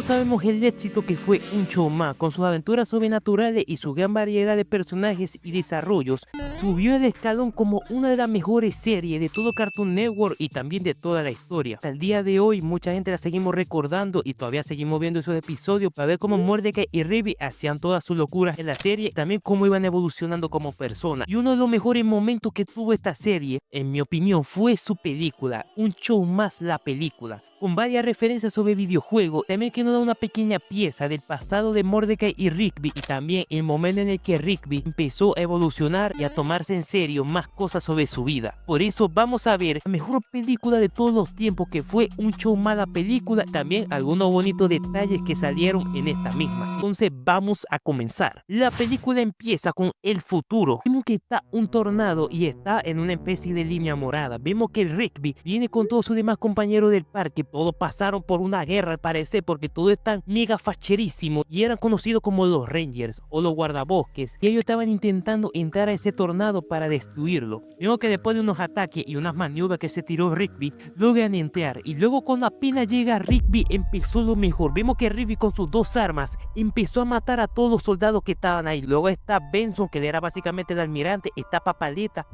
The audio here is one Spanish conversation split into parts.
Todos sabemos el éxito que fue Un Show Más, con sus aventuras sobrenaturales y su gran variedad de personajes y desarrollos, subió el escalón como una de las mejores series de todo Cartoon Network y también de toda la historia. Hasta el día de hoy mucha gente la seguimos recordando y todavía seguimos viendo esos episodios para ver cómo Mordecai y Rigby hacían todas sus locuras en la serie y también cómo iban evolucionando como personas. Y uno de los mejores momentos que tuvo esta serie, en mi opinión, fue su película, Un Show Más, la película, con varias referencias sobre videojuegos, también que nos da una pequeña pieza del pasado de Mordecai y Rigby y también el momento en el que Rigby empezó a evolucionar y a tomarse en serio más cosas sobre su vida. Por eso vamos a ver la mejor película de todos los tiempos, que fue Un Show Más, la película, también algunos bonitos detalles que salieron en esta misma. Entonces vamos a comenzar. La película empieza con el futuro. Vemos que está un tornado y está en una especie de línea morada. Vemos que Rigby viene con todos sus demás compañeros del parque. Todos pasaron por una guerra al parecer, porque todos están mega facherísimos y eran conocidos como los Rangers o los guardabosques, y ellos estaban intentando entrar a ese tornado para destruirlo. Vemos que después de unos ataques y unas maniobras que se tiró Rigby, logran entrar, y luego cuando apenas llega Rigby empezó lo mejor. Vemos que Rigby con sus dos armas empezó a matar a todos los soldados que estaban ahí. Luego está Benson, que era básicamente el almirante, está Papaleta,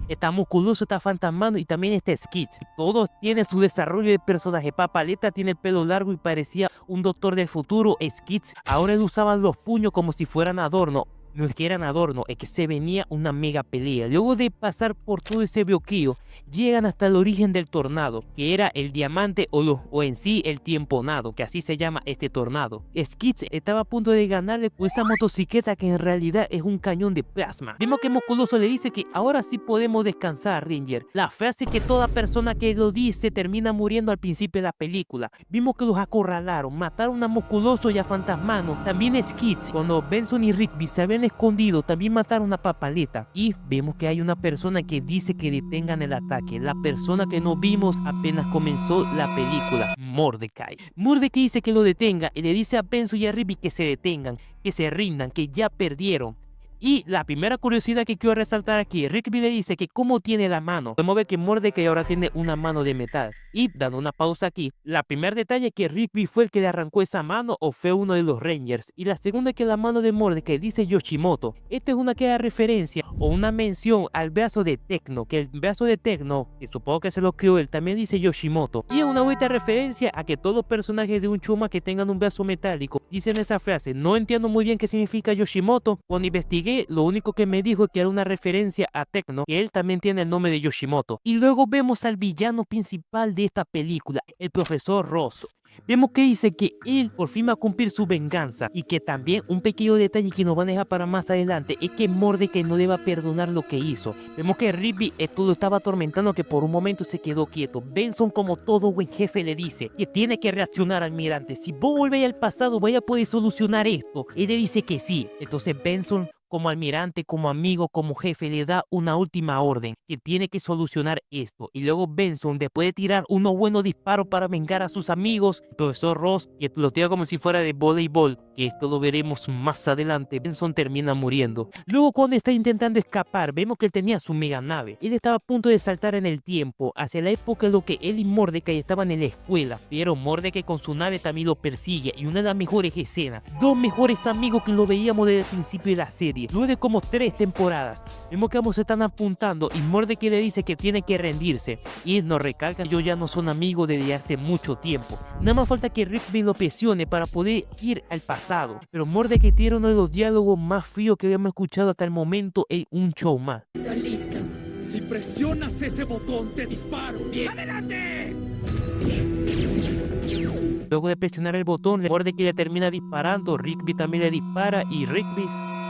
está Musculoso, está Fantasmano y también está Skits. Todos tienen su desarrollo de personaje. Papaleta tiene el pelo largo y parecía un doctor del futuro. Skits ahora él usaba los puños como si fueran adorno. No es que eran adorno, es que se venía una mega pelea. Luego de pasar por todo ese bloqueo, llegan hasta el origen del tornado, que era el diamante o en sí el tiemponado, que así se llama este tornado. Skits estaba a punto de ganarle con esa motocicleta que en realidad es un cañón de plasma. Vemos que Musculoso le dice que ahora sí podemos descansar, Ranger. La frase que toda persona que lo dice termina muriendo al principio de la película. Vimos que los acorralaron, mataron a Musculoso y a Fantasmano. También Skits, cuando Benson y Rigby se habían escondido, también mataron a Papaleta. Y vemos que hay una persona que dice que detengan el ataque, la persona que no vimos apenas comenzó la película, Mordecai. Mordecai dice que lo detenga y le dice a Benson y a Rigby que se detengan, que se rindan, que ya perdieron. Y la primera curiosidad que quiero resaltar aquí, Rigby le dice que cómo tiene la mano. Podemos ver que Mordecai ahora tiene una mano de metal. Y dando una pausa aquí, la primer detalle es que Rigby fue el que le arrancó esa mano o fue uno de los Rangers. Y la segunda es que la mano de Mordecai dice Yoshimoto. Esta es una que da referencia o una mención al brazo de Tecno, que el brazo de Tecno, que supongo que se lo creó él, también dice Yoshimoto. Y es una bonita referencia a que todos los personajes de un Chuma que tengan un brazo metálico dicen esa frase. No entiendo muy bien qué significa Yoshimoto. Cuando investigué, lo único que me dijo es que era una referencia a Tecno, que él también tiene el nombre de Yoshimoto. Y luego vemos al villano principal de esta película, el profesor Ross. Vemos que dice que él por fin va a cumplir su venganza, y que también un pequeño detalle que nos van a dejar para más adelante es que Mordecai no le va a perdonar lo que hizo. Vemos que Rigby esto lo estaba atormentando, que por un momento se quedó quieto. Benson, como todo buen jefe, le dice que tiene que reaccionar, almirante. Si vos volvéis al pasado, vais a poder solucionar esto. Él le dice que sí. Entonces Benson, como almirante, como amigo, como jefe, le da una última orden, que tiene que solucionar esto. Y luego Benson, después de tirar unos buenos disparos para vengar a sus amigos, el profesor Ross, que lo tira como si fuera de voleibol, que esto lo veremos más adelante, Benson termina muriendo. Luego, cuando está intentando escapar, vemos que él tenía su mega nave. Él estaba a punto de saltar en el tiempo, hacia la época en la que él y Mordecai estaban en la escuela. Pero Mordecai con su nave también lo persigue, y una de las mejores escenas, dos mejores amigos que lo veíamos desde el principio de la serie. Luego de como 3 temporadas, vemos que ambos se están apuntando y Mordecai le dice que tiene que rendirse. Y nos recalcan que ellos ya no son amigos desde hace mucho tiempo. Nada más falta que Rigby lo presione para poder ir al pasado. Pero Mordecai tiene uno de los diálogos más fríos que habíamos escuchado hasta el momento en Un Show Más. Listo. Si presionas ese botón, te disparo. ¡Bien! ¡Adelante! Luego de presionar el botón, Mordecai le termina disparando, Rigby también le dispara y Rigby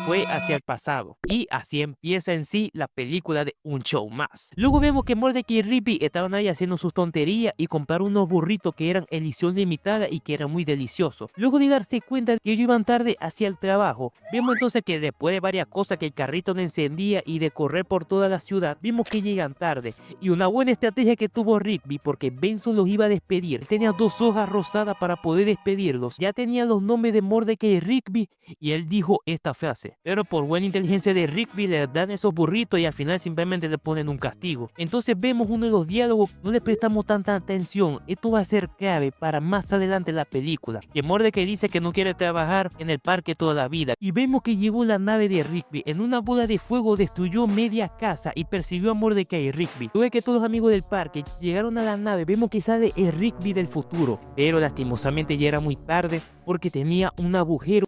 fue hacia el pasado. Y así empieza en sí la película de Un Show Más. Luego vemos que Mordecai y Rigby estaban ahí haciendo sus tonterías y compraron unos burritos que eran edición limitada y que eran muy deliciosos. Luego de darse cuenta de que ellos iban tarde hacia el trabajo, vemos entonces que después de varias cosas, que el carrito no encendía y de correr por toda la ciudad, vimos que llegan tarde. Y una buena estrategia que tuvo Rigby, porque Benson los iba a despedir. Tenía 2 hojas rosadas para poder despedirlos. Ya tenía los nombres de Mordecai y Rigby y él dijo esta frase: pero por buena inteligencia de Rigby le dan esos burritos y al final simplemente le ponen un castigo. Entonces vemos uno de los diálogos, no le prestamos tanta atención, esto va a ser clave para más adelante en la película, que Mordecai dice que no quiere trabajar en el parque toda la vida, y vemos que llevó la nave de Rigby en una bola de fuego, destruyó media casa y persiguió a Mordecai y Rigby. Luego que todos los amigos del parque llegaron a la nave, vemos que sale el Rigby del futuro, pero lastimosamente ya era muy tarde porque tenía un agujero.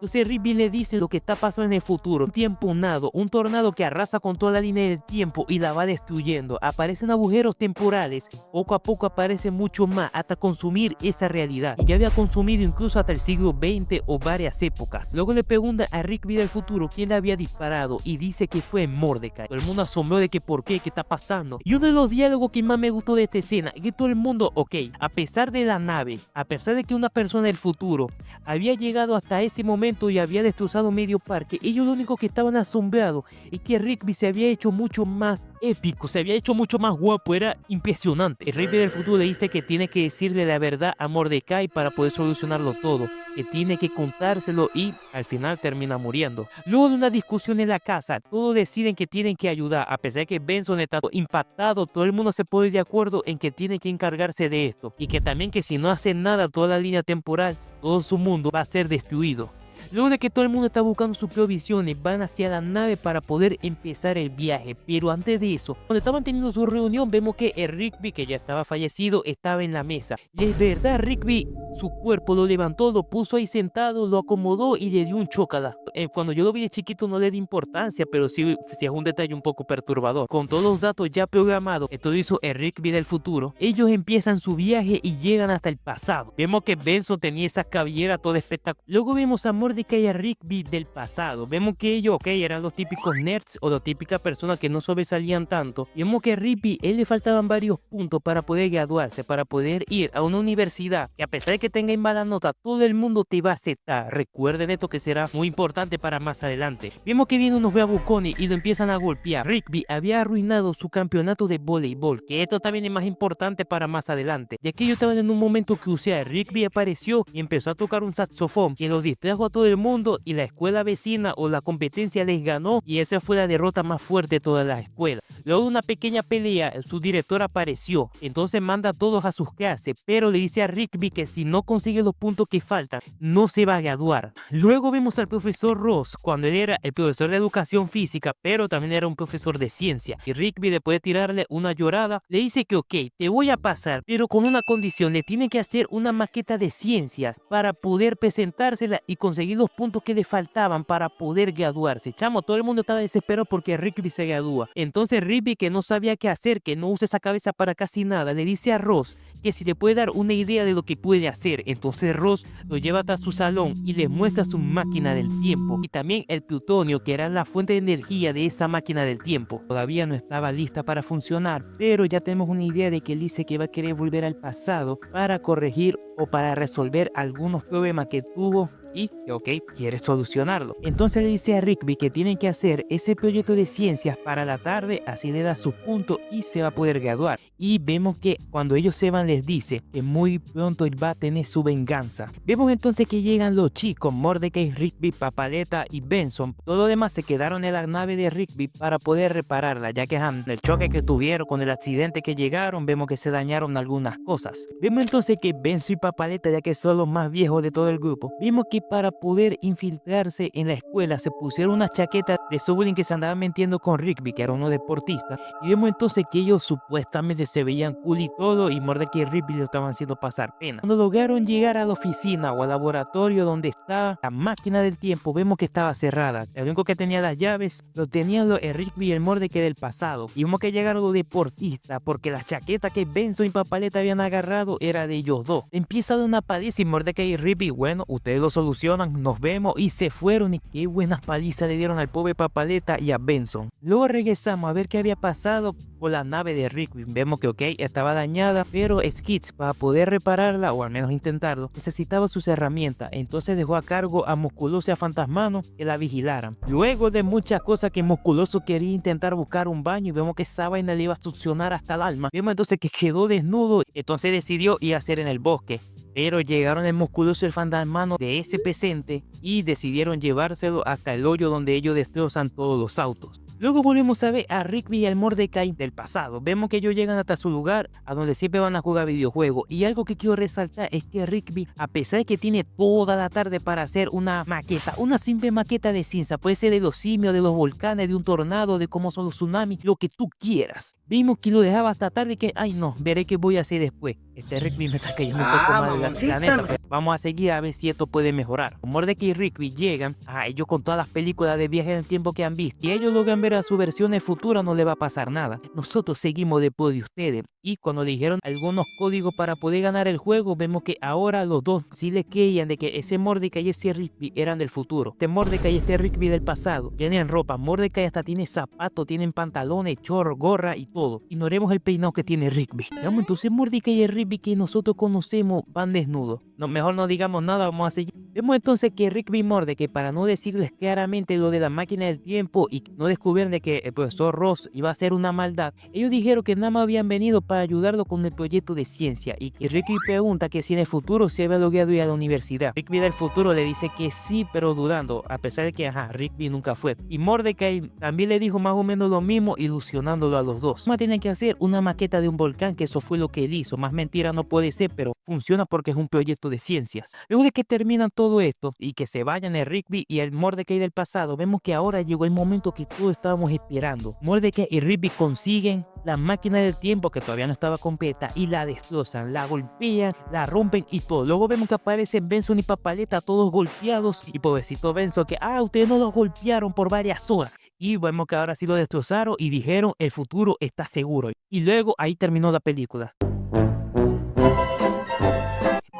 Entonces Rigby le dice lo que está pasando en el futuro. Un tiempo nado, un tornado que arrasa con toda la línea del tiempo y la va destruyendo. Aparecen agujeros temporales, poco a poco aparece mucho más hasta consumir esa realidad. Y ya había consumido incluso hasta el siglo XX o varias épocas. Luego le pregunta a Rigby del futuro quién le había disparado y dice que fue Mordecai. Todo el mundo asombró de que por qué está pasando. Y uno de los diálogos que más me gustó de esta escena es que todo el mundo, ok, a pesar de la nave, a pesar de que una persona del futuro había llegado hasta ese momento y había destrozado medio parque, ellos lo único que estaban asombrados es que Rigby se había hecho mucho más épico, se había hecho mucho más guapo, era impresionante. El Rigby del futuro le dice que tiene que decirle la verdad a Mordecai para poder solucionarlo todo, que tiene que contárselo y al final termina muriendo. Luego de una discusión en la casa, todos deciden que tienen que ayudar, a pesar de que Benson está impactado, todo el mundo se pone de acuerdo en que tiene que encargarse de esto y que también que si no hacen nada toda la línea temporal, todo su mundo va a ser destruido. Luego de que todo el mundo está buscando sus provisiones, van hacia la nave para poder empezar el viaje. Pero antes de eso, cuando estaban teniendo su reunión, vemos que el Rigby, que ya estaba fallecido, estaba en la mesa. Y es verdad, Rigby, su cuerpo lo levantó, lo puso ahí sentado, lo acomodó y le dio un chócala. Cuando yo lo vi de chiquito no le di importancia, pero sí es un detalle un poco perturbador. Con todos los datos ya programados, esto hizo el Rigby del futuro, ellos empiezan su viaje y llegan hasta el pasado. Vemos que Benson tenía esa cabellera toda espectacular. Luego vemos a Mordecai y a Rigby del pasado. Vemos que ellos, ok, eran los típicos nerds o las típicas personas que no sobresalían tanto. Y vemos que a Rigby, él le faltaban varios puntos para poder graduarse, para poder ir a una universidad que a pesar de que tenga mala nota, todo el mundo te va a aceptar. Recuerden esto que será muy importante para más adelante. Vemos que vienen unos bravucones y lo empiezan a golpear. Rigby había arruinado su campeonato de voleibol, que esto también es más importante para más adelante, ya que ellos estaban en un momento crucial. Rigby apareció y empezó a tocar un saxofón que los distrajo a todo el mundo y la escuela vecina o la competencia les ganó y esa fue la derrota más fuerte de toda la escuela. Luego de una pequeña pelea, su director apareció, entonces manda a todos a sus clases, pero le dice a Rigby que si no consigue los puntos que faltan, no se va a graduar. Luego vemos al profesor Ross, cuando él era el profesor de educación física, pero también era un profesor de ciencia. Y Rigby, después de tirarle una llorada, le dice que ok, te voy a pasar, pero con una condición, le tiene que hacer una maqueta de ciencias para poder presentársela y conseguir los puntos que le faltaban para poder graduarse. Chamo, todo el mundo estaba desesperado porque Rigby se gradúa. Entonces Rigby, que no sabía qué hacer, que no usa esa cabeza para casi nada, le dice a Ross que si le puede dar una idea de lo que puede hacer. Entonces Ross lo lleva hasta su salón y le muestra su máquina del tiempo y también el plutonio, que era la fuente de energía de esa máquina del tiempo. Todavía no estaba lista para funcionar, pero ya tenemos una idea de que él dice que va a querer volver al pasado para corregir o para resolver algunos problemas que tuvo y que ok, quiere solucionarlo. Entonces le dice a Rigby que tienen que hacer ese proyecto de ciencias para la tarde, así le da sus puntos y se va a poder graduar. Y vemos que cuando ellos se van les dice que muy pronto él va a tener su venganza. Vemos entonces que llegan los chicos, Mordecai, Rigby, Papaleta y Benson. Todos los demás se quedaron en la nave de Rigby para poder repararla, ya que el choque que tuvieron con el accidente que llegaron, vemos que se dañaron algunas cosas. Vemos entonces que Benson y Papaleta, ya que son los más viejos de todo el grupo, vimos que para poder infiltrarse en la escuela se pusieron una chaqueta de bullying que se andaba mintiendo con Rigby, que era uno deportista, y vemos entonces que ellos supuestamente se veían cool y todo, y Mordecai y Rigby lo estaban haciendo pasar pena. Cuando lograron llegar a la oficina o al laboratorio donde estaba la máquina del tiempo, vemos que estaba cerrada. El único que tenía las llaves lo tenían el Rigby y el Mordecai del pasado, y vemos que llegaron los deportistas porque la chaqueta que Benson y Papaleta habían agarrado era de ellos dos. Empieza de una paliza y Mordecai y Rigby, bueno, ustedes lo solucionan, nos vemos, y se fueron. Y qué buenas palizas le dieron al pobre Papaleta y a Benson. Luego regresamos a ver qué había pasado con la nave de Rigby. Vemos que ok, estaba dañada, pero Skids, para poder repararla o al menos intentarlo, necesitaba sus herramientas. Entonces dejó a cargo a Musculoso y a Fantasmano que la vigilaran. Luego de muchas cosas que Musculoso quería intentar buscar un baño y vemos que esa vaina le iba a succionar hasta el alma. Vemos entonces que quedó desnudo, entonces decidió ir a hacer en el bosque. Pero llegaron el musculoso y el fantasmano de ese presente y decidieron llevárselo hasta el hoyo donde ellos destrozan todos los autos. Luego volvemos a ver a Rigby y al Mordecai del pasado. Vemos que ellos llegan hasta su lugar, a donde siempre van a jugar videojuegos. Y algo que quiero resaltar es que Rigby, a pesar de que tiene toda la tarde para hacer una maqueta, una simple maqueta de ciencia, puede ser de los simios, de los volcanes, de un tornado, de cómo son los tsunamis, lo que tú quieras. Vimos que lo dejaba hasta tarde que, ay no, veré qué voy a hacer después. Este Rigby me está cayendo un poco mal de la planeta, pero vamos a seguir a ver si esto puede mejorar. Mordecai y Rigby llegan a ellos con todas las películas de viaje en el tiempo que han visto. Y ellos logran ver a su versiones futuras, no le va a pasar nada. Nosotros seguimos después de ustedes. Y cuando le dijeron algunos códigos para poder ganar el juego, vemos que ahora los dos sí le creían de que ese Mordecai y ese Rigby eran del futuro. Este Mordecai y este Rigby del pasado. Tienen ropa. Mordecai hasta tiene zapatos, tienen pantalones, chorro, gorra y todo. Ignoremos el peinado que tiene Rigby. Entonces Mordecai y el Rigby que nosotros conocemos van desnudos. No, mejor no digamos nada, vamos a seguir. Vemos entonces que Rigby y Mordecai, para no decirles claramente lo de la máquina del tiempo y no descubrieron de que el profesor Ross iba a hacer una maldad, ellos dijeron que nada más habían venido para ayudarlo con el proyecto de ciencia. Y Rigby pregunta que si en el futuro se había logrado ir a la universidad. Rigby del futuro le dice que sí, pero dudando, a pesar de que Rigby nunca fue. Y Mordecai también le dijo más o menos lo mismo, ilusionándolo a los dos. Más tienen que hacer una maqueta de un volcán, que eso fue lo que él hizo. Más mentira no puede ser, pero funciona porque es un proyecto de ciencias. Luego de que terminan todo esto y que se vayan el Rigby y el Mordecai del pasado, vemos que ahora llegó el momento que todos estábamos esperando. Mordecai y Rigby consiguen la máquina del tiempo, que todavía no estaba completa, y la destrozan, la golpean, la rompen y todo. Luego vemos que aparecen Benson y Papaleta todos golpeados, y pobrecito Benson que ustedes no los golpearon por varias horas. Y vemos que ahora sí lo destrozaron y dijeron el futuro está seguro. Y luego ahí terminó la película.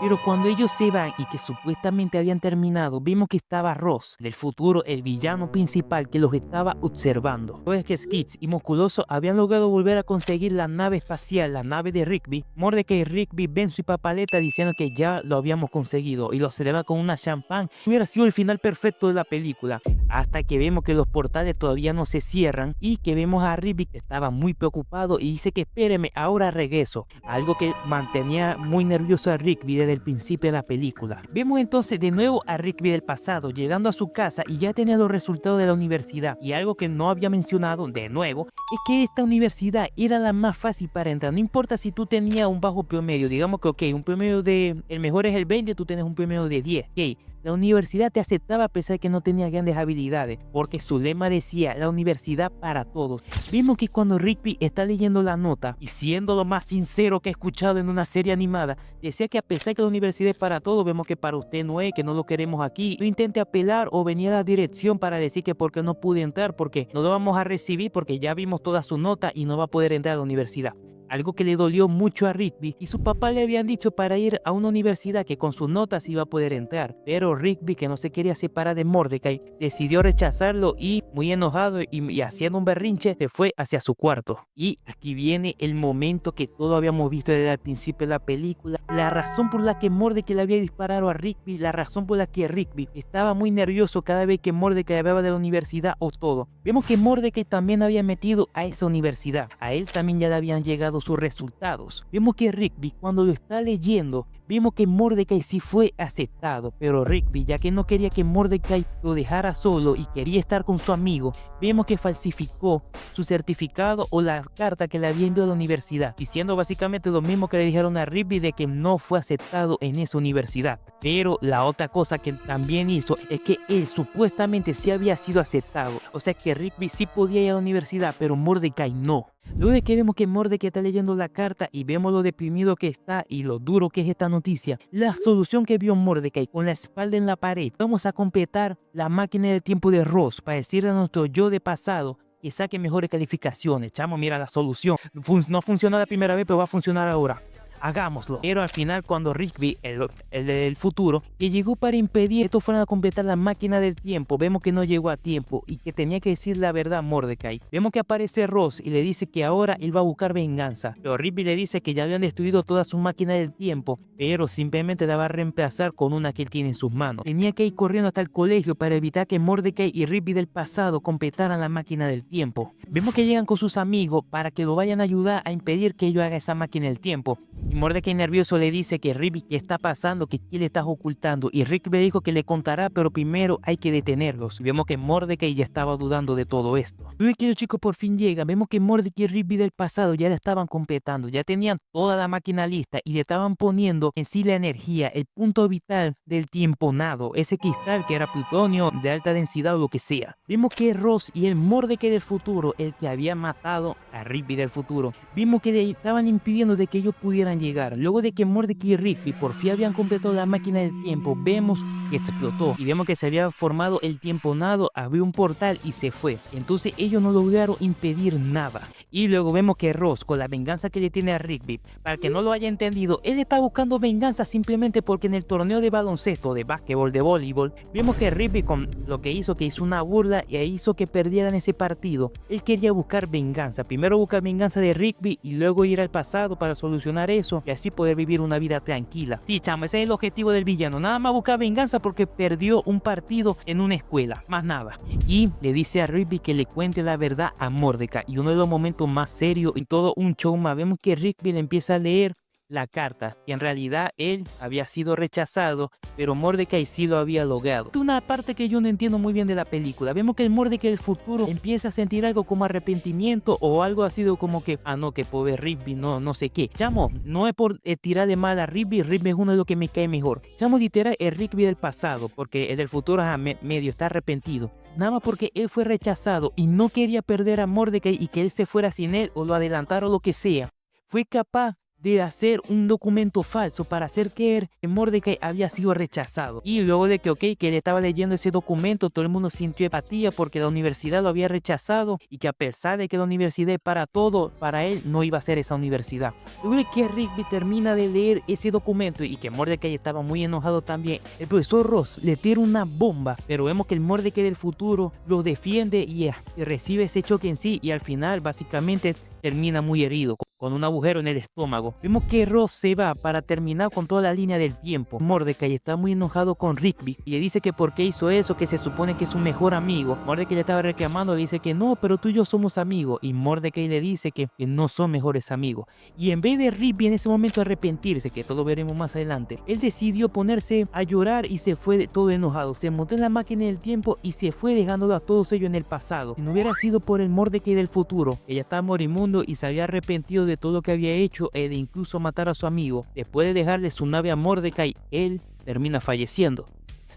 Pero cuando ellos se van y que supuestamente habían terminado, vimos que estaba Ross, del futuro, el villano principal, que los estaba observando. Pues que Skids y Musculoso habían logrado volver a conseguir la nave espacial, la nave de Rigby. Mordecai, Rigby, Benzo y Papaleta diciendo que ya lo habíamos conseguido y lo celebran con una champán. Hubiera sido el final perfecto de la película, hasta que vemos que los portales todavía no se cierran y que vemos a Rigby que estaba muy preocupado y dice que espéreme, ahora regreso. Algo que mantenía muy nervioso a Rigby desde el principio de la película. Vemos entonces de nuevo a Rigby del pasado llegando a su casa y ya tenía los resultados de la universidad. Y algo que no había mencionado de nuevo es que esta universidad era la más fácil para entrar. No importa si tú tenías un bajo promedio, digamos que un promedio de el mejor es el 20, tú tienes un promedio de 10. La universidad te aceptaba a pesar de que no tenía grandes habilidades, porque su lema decía la universidad para todos. Vimos que cuando Rigby está leyendo la nota, y siendo lo más sincero que he escuchado en una serie animada, decía que a pesar de que la universidad es para todos, vemos que para usted no es, que no lo queremos aquí. No intente apelar o venir a la dirección para decir que porque no pude entrar, porque no lo vamos a recibir, porque ya vimos toda su nota y no va a poder entrar a la universidad. Algo que le dolió mucho a Rigby, y su papá le habían dicho para ir a una universidad que con sus notas iba a poder entrar, pero Rigby, que no se quería separar de Mordecai, decidió rechazarlo y muy enojado y haciendo un berrinche se fue hacia su cuarto. Y aquí viene el momento que todos habíamos visto desde el principio de la película, la razón por la que Mordecai le había disparado a Rigby, la razón por la que Rigby estaba muy nervioso cada vez que Mordecai hablaba de la universidad o todo. Vemos que Mordecai también había metido a esa universidad, a él también ya le habían llegado sus resultados. Vemos que Rigby, cuando lo está leyendo, vemos que Mordecai sí fue aceptado, pero Rigby, ya que no quería que Mordecai lo dejara solo y quería estar con su amigo, vemos que falsificó su certificado o la carta que le había enviado a la universidad, diciendo básicamente lo mismo que le dijeron a Rigby de que no fue aceptado en esa universidad. Pero la otra cosa que también hizo es que él supuestamente sí había sido aceptado, o sea que Rigby sí podía ir a la universidad, pero Mordecai no. Luego de que vemos que Mordecai está leyendo la carta y vemos lo deprimido que está y lo duro que es esta noticia, la solución que vio Mordecai con la espalda en la pared, vamos a completar la máquina del tiempo de Ross para decirle a nuestro yo de pasado que saque mejores calificaciones. Chamo, mira la solución. No funcionó la primera vez, pero va a funcionar ahora. Hagámoslo. Pero al final, cuando Rigby, el del futuro, que llegó para impedir que estos fueran a completar la máquina del tiempo, vemos que no llegó a tiempo y que tenía que decir la verdad a Mordecai. Vemos que aparece Ross y le dice que ahora él va a buscar venganza. Pero Rigby le dice que ya habían destruido toda su máquina del tiempo, pero simplemente la va a reemplazar con una que él tiene en sus manos. Tenía que ir corriendo hasta el colegio para evitar que Mordecai y Rigby del pasado completaran la máquina del tiempo. Vemos que llegan con sus amigos para que lo vayan a ayudar a impedir que ellos hagan esa máquina del tiempo. Y Mordecai nervioso le dice que Rigby, ¿qué está pasando? ¿Qué le estás ocultando? Y Rigby le dijo que le contará, pero primero hay que detenerlos. Y vemos que Mordecai ya estaba dudando de todo esto. Luego que los chicos por fin llegan, vemos que Mordecai y Rigby del pasado ya la estaban completando, ya tenían toda la máquina lista y le estaban poniendo en sí la energía, el punto vital del tiempo nado, ese cristal que era plutonio de alta densidad o lo que sea. Vimos que Ross y el Mordecai del futuro, el que había matado a Rigby del futuro, vimos que le estaban impidiendo de que ellos pudieran llegar. Luego de que Mordecai y Rigby por fin habían completado la máquina del tiempo, vemos que explotó y vemos que se había formado el tiempo nado, abrió un portal y se fue. Entonces ellos no lograron impedir nada. Y luego vemos que Ross, con la venganza que le tiene a Rigby, para que no lo haya entendido, él está buscando venganza simplemente porque en el torneo de baloncesto, de básquetbol, de voleibol, vemos que Rigby con lo que hizo una burla y hizo que perdieran ese partido. Él quería buscar venganza, primero buscar venganza de Rigby y luego ir al pasado para solucionar eso y así poder vivir una vida tranquila. Sí, chamo, ese es el objetivo del villano, nada más buscar venganza porque perdió un partido en una escuela, más nada. Y le dice a Rigby que le cuente la verdad a Mordecai, y uno de los momentos más serios y todo un show más, vemos que Rigby le empieza a leer la carta y en realidad él había sido rechazado, pero Mordecai sí lo había logrado. Es una parte que yo no entiendo muy bien de la película. Vemos que el Mordecai del futuro empieza a sentir algo como arrepentimiento o algo así como que, no, que pobre Rigby, no sé qué. Chamo, no es por tirarle mal a Rigby, Rigby es uno de los que me cae mejor. Chamo, literal, el Rigby del pasado, porque el del futuro medio está arrepentido. Nada más porque él fue rechazado y no quería perder a Mordecai y que él se fuera sin él o lo adelantara o lo que sea. Fue capaz de hacer un documento falso para hacer creer que Mordecai había sido rechazado. Y luego de que él estaba leyendo ese documento, todo el mundo sintió empatía porque la universidad lo había rechazado y que a pesar de que la universidad para todo, para él no iba a ser esa universidad. Luego de que Rigby termina de leer ese documento y que Mordecai estaba muy enojado también, el profesor Ross le tira una bomba, pero vemos que el Mordecai del futuro lo defiende y recibe ese choque en sí y al final básicamente termina muy herido, con un agujero en el estómago. Vemos que Ross se va para terminar con toda la línea del tiempo. Mordecai está muy enojado con Rigby y le dice que por qué hizo eso, que se supone que es su mejor amigo. Mordecai le estaba reclamando, le dice que no, pero tú y yo somos amigos. Y Mordecai le dice que no son mejores amigos. Y en vez de Rigby en ese momento arrepentirse, que todo lo veremos más adelante, él decidió ponerse a llorar y se fue todo enojado. Se montó en la máquina del tiempo y se fue dejándolo a todos ellos en el pasado. Si no hubiera sido por el Mordecai del futuro, ella estaba moribundo y se había arrepentido de todo lo que había hecho e de incluso matar a su amigo. Después de dejarle su nave a Mordecai, él termina falleciendo.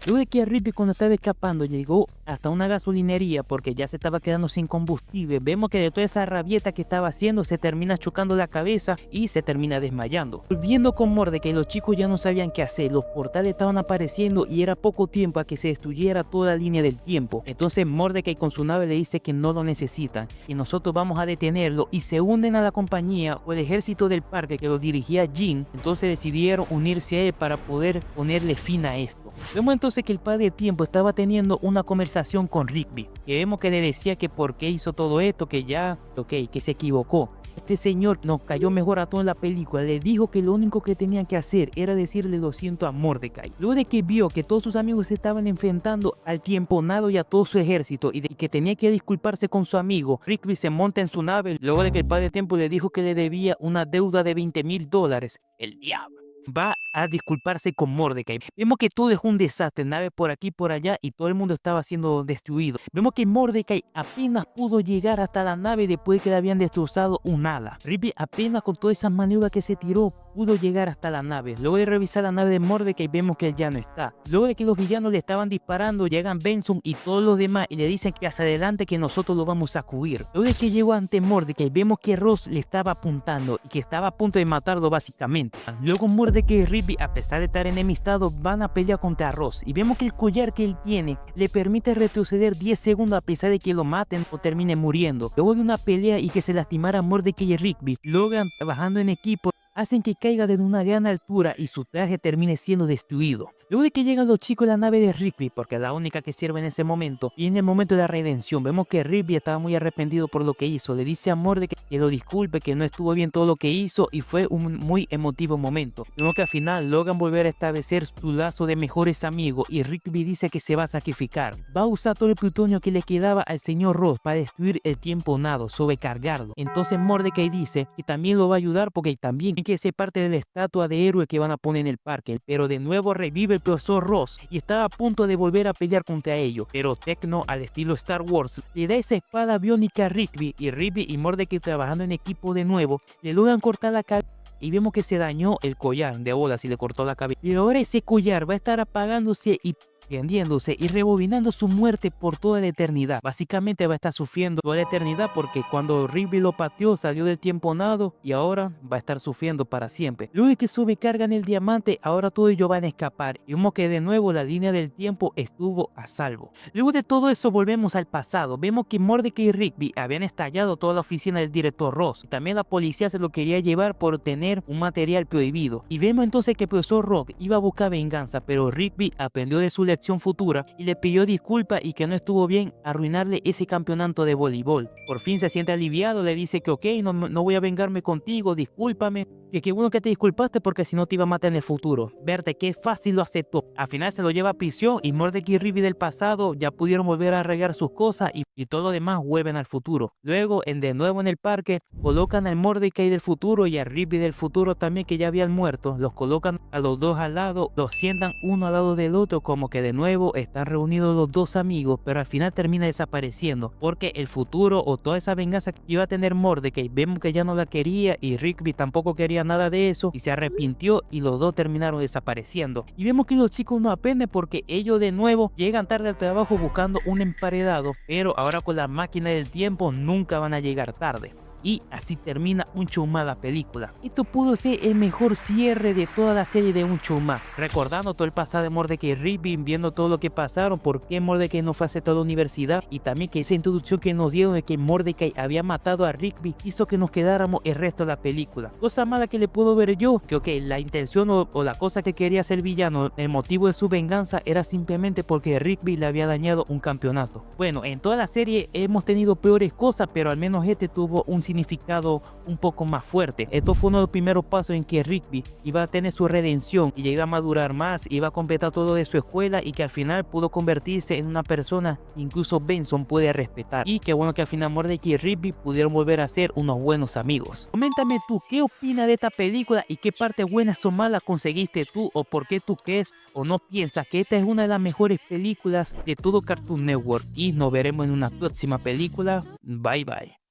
Luego de que Rigby cuando estaba escapando llegó hasta una gasolinería porque ya se estaba quedando sin combustible, vemos que de toda esa rabieta que estaba haciendo se termina chocando la cabeza y se termina desmayando. Volviendo con Mordecai, los chicos ya no sabían qué hacer, los portales estaban apareciendo y era poco tiempo a que se destruyera toda la línea del tiempo. Entonces Mordecai con su nave le dice que no lo necesitan y nosotros vamos a detenerlo y se unen a la compañía o el ejército del parque que lo dirigía Jean. Entonces decidieron unirse a él para poder ponerle fin a esto. Vemos entonces que el padre de tiempo estaba teniendo una conversación con Rigby, que vemos que le decía que por qué hizo todo esto, que ya, que se equivocó. Este señor nos cayó mejor a todo en la película, le dijo que lo único que tenían que hacer era decirle lo siento a Mordecai. Luego de que vio que todos sus amigos se estaban enfrentando al tiempo nado y a todo su ejército y de que tenía que disculparse con su amigo, Rigby se monta en su nave luego de que el padre de tiempo le dijo que le debía una deuda de $20,000. El diablo. Va a disculparse con Mordecai. Vemos que todo es un desastre, nave por aquí por allá y todo el mundo estaba siendo destruido. Vemos que Mordecai apenas pudo llegar hasta la nave después de que le habían destrozado un ala. Rigby apenas con todas esas maniobras que se tiró pudo llegar hasta la nave. Luego de revisar la nave de Mordecai vemos que él ya no está. Luego de que los villanos le estaban disparando, llegan Benson y todos los demás y le dicen que hacia adelante que nosotros lo vamos a cubrir. Luego de que llegó ante Mordecai vemos que Ross le estaba apuntando y que estaba a punto de matarlo básicamente. Luego Mordecai y Rigby, a pesar de estar enemistados, van a pelear contra Ross y vemos que el collar que él tiene le permite retroceder 10 segundos a pesar de que lo maten o termine muriendo. Luego de una pelea y que se lastimara Mordecai y Rigby, Logan, trabajando en equipo, hacen que caiga desde una gran altura y su traje termine siendo destruido. Luego de que llegan los chicos a la nave de Rigby, porque es la única que sirve en ese momento, y en el momento de la redención vemos que Rigby estaba muy arrepentido por lo que hizo. Le dice a Mordecai que lo disculpe, que no estuvo bien todo lo que hizo, y fue un muy emotivo momento. Vemos que al final logran volver a establecer su lazo de mejores amigos y Rigby dice que se va a sacrificar. Va a usar todo el plutonio que le quedaba al señor Ross para destruir el tiempo nado, sobrecargarlo. Entonces Mordecai dice que también lo va a ayudar porque también tiene que ser parte de la estatua de héroe que van a poner en el parque. Pero de nuevo revive el profesor Ross y estaba a punto de volver a pelear contra ellos. Pero Tecno, al estilo Star Wars, le da esa espada biónica a Rigby y Mordecai, trabajando en equipo de nuevo, le logran cortar la cabeza. Y vemos que se dañó el collar de bolas y le cortó la cabeza. Pero ahora ese collar va a estar apagándose y prendiéndose y rebobinando su muerte por toda la eternidad. Básicamente va a estar sufriendo toda la eternidad porque cuando Rigby lo pateó salió del tiempo nado y ahora va a estar sufriendo para siempre. Luego de que sobrecargan el diamante, ahora todos ellos van a escapar y vemos que de nuevo la línea del tiempo estuvo a salvo. Luego de todo eso volvemos al pasado. Vemos que Mordecai y Rigby habían estallado toda la oficina del director Ross. También la policía se lo quería llevar por tener un material prohibido. Y vemos entonces que el profesor Rock iba a buscar venganza, pero Rigby aprendió de su lección futura y le pidió disculpas y que no estuvo bien arruinarle ese campeonato de voleibol. Por fin se siente aliviado, le dice que ok, no voy a vengarme contigo, discúlpame, que qué bueno que te disculpaste porque si no te iba a matar en el futuro. Verte qué fácil lo aceptó. Al final se lo lleva a prisión y Mordecai y Rigby del pasado ya pudieron volver a arreglar sus cosas y todo lo demás vuelven al futuro. Luego, de nuevo en el parque, colocan al Mordecai del futuro y a Rigby del futuro también que ya habían muerto. Los colocan a los dos al lado, los sientan uno al lado del otro como que de nuevo están reunidos los dos amigos, pero al final termina desapareciendo porque el futuro o toda esa venganza que iba a tener Mordecai vemos que ya no la quería y Rigby tampoco quería nada de eso y se arrepintió y los dos terminaron desapareciendo. Y vemos que los chicos no aprenden porque ellos de nuevo llegan tarde al trabajo buscando un emparedado, pero ahora con la máquina del tiempo nunca van a llegar tarde. Y así termina Un Show Más la película. Esto pudo ser el mejor cierre de toda la serie de Un Show Más, recordando todo el pasado de Mordecai y Rigby, viendo todo lo que pasaron, por qué Mordecai no fue aceptado a la universidad y también que esa introducción que nos dieron de que Mordecai había matado a Rigby hizo que nos quedáramos el resto de la película. Cosa mala que le puedo ver yo, que ok, la intención o la cosa que quería hacer el villano, el motivo de su venganza era simplemente porque Rigby le había dañado un campeonato. Bueno, en toda la serie hemos tenido peores cosas, pero al menos este tuvo un significado un poco más fuerte. Esto fue uno de los primeros pasos en que Rigby iba a tener su redención y ya iba a madurar más, iba a completar todo de su escuela y que al final pudo convertirse en una persona incluso Benson puede respetar. Y qué bueno que al final Mordecai y Rigby pudieron volver a ser unos buenos amigos. Coméntame tú, ¿qué opinas de esta película y qué partes buenas o malas conseguiste tú o por qué tú crees o no piensas que esta es una de las mejores películas de todo Cartoon Network? Y nos veremos en una próxima película. Bye bye.